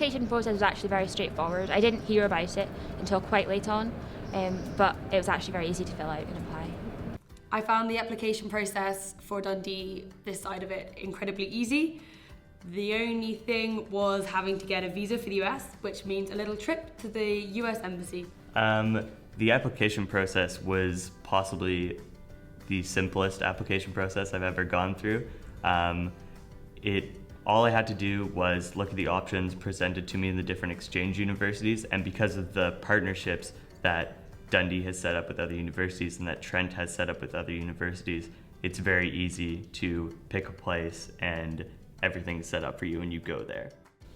application process was actually very straightforward. I didn't hear about it until quite late on, but it was actually very easy to fill out and apply. I found the application process for Dundee, this side of it, incredibly easy. The only thing was having to get a visa for the US, which means a little trip to the US Embassy. The application process was possibly the simplest application process I've ever gone through. All I had to do was look at the options presented to me in the different exchange universities, and because of the partnerships that Dundee has set up with other universities and that Trent has set up with other universities, it's very easy to pick a place and everything's set up for you and you go there.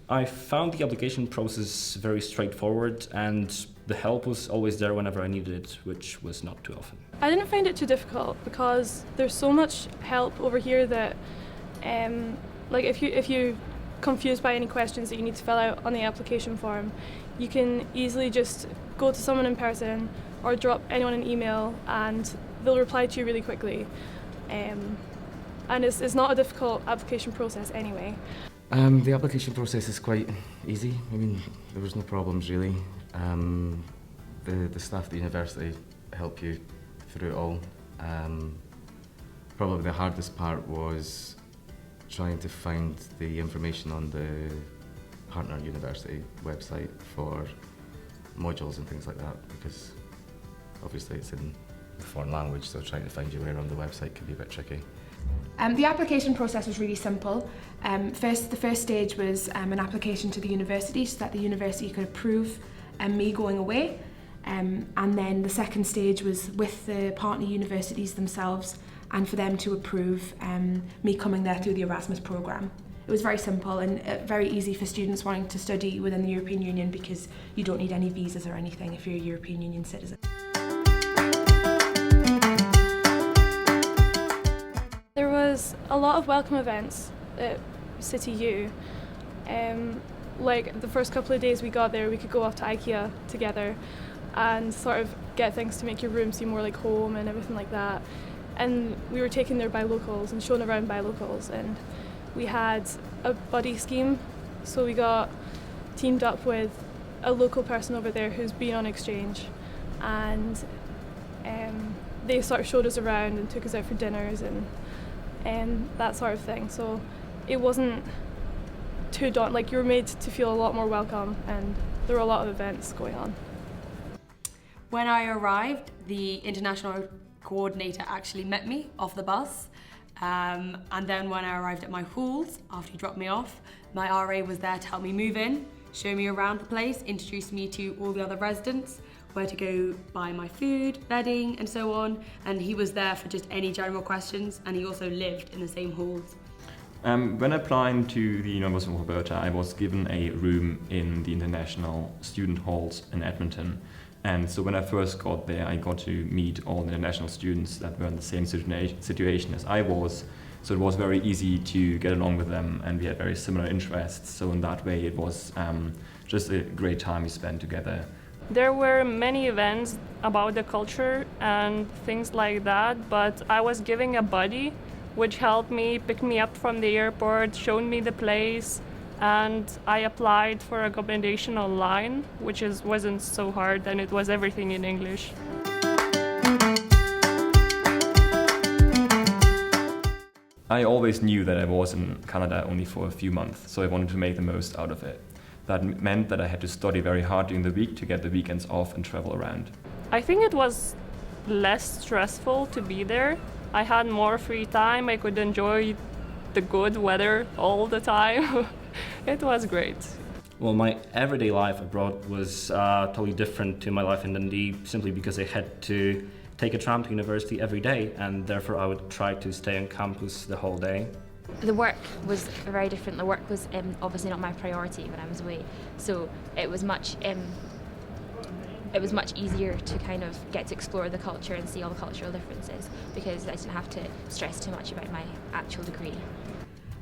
I found the application process very straightforward, and the help was always there whenever I needed it, which was not too often. I didn't find it too difficult because there's so much help over here that like if you're confused by any questions that you need to fill out on the application form, you can easily just go to someone in person or drop anyone an email and they'll reply to you really quickly. And it's not a difficult application process anyway. The application process is quite easy. I mean, there was no problems really. The staff at the university help you through it all. Probably the hardest part was trying to find the information on the partner university website for modules and things like that, because obviously it's in the foreign language, so trying to find your way around the website can be a bit tricky. The application process was really simple. The first stage was an application to the university so that the university could approve me going away. And then the second stage was with the partner universities themselves and for them to approve me coming there through the Erasmus programme. It was very simple and very easy for students wanting to study within the European Union because you don't need any visas or anything if you're a European Union citizen. There was a lot of welcome events at City U. Like the first couple of days we got there, we could go off to IKEA together and sort of get things to make your room seem more like home and everything like that. And we were taken there by locals and shown around by locals, and we had a buddy scheme, so we got teamed up with a local person over there who's been on exchange, and they sort of showed us around and took us out for dinners and that sort of thing. So it wasn't too daunting, like you were made to feel a lot more welcome, and there were a lot of events going on. When I arrived, the international coordinator actually met me off the bus. And then when I arrived at my halls, after he dropped me off, my RA was there to help me move in, show me around the place, introduce me to all the other residents, where to go buy my food, bedding and so on. And he was there for just any general questions, and he also lived in the same halls. When applying to the University of Alberta, I was given a room in the international student halls in Edmonton. And so when I first got there, I got to meet all the international students that were in the same situation as I was. So it was very easy to get along with them, and we had very similar interests. So in that way, it was just a great time we spent together. There were many events about the culture and things like that, but I was given a buddy which helped me, pick me up from the airport, showed me the place, and I applied for accommodation online, which wasn't so hard, and it was everything in English. I always knew that I was in Canada only for a few months, so I wanted to make the most out of it. That meant that I had to study very hard during the week to get the weekends off and travel around. I think it was less stressful to be there. I had more free time, I could enjoy the good weather all the time. It was great. Well, my everyday life abroad was totally different to my life in Dundee, simply because I had to take a tram to university every day, and therefore I would try to stay on campus the whole day. The work was very different. The work was obviously not my priority when I was away, so it was much easier to kind of get to explore the culture and see all the cultural differences because I didn't have to stress too much about my actual degree.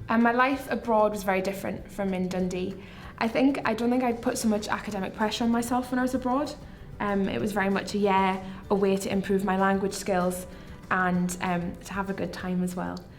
My life abroad was very different from in Dundee. I don't think I put so much academic pressure on myself when I was abroad. It was very much a way to improve my language skills and to have a good time as well.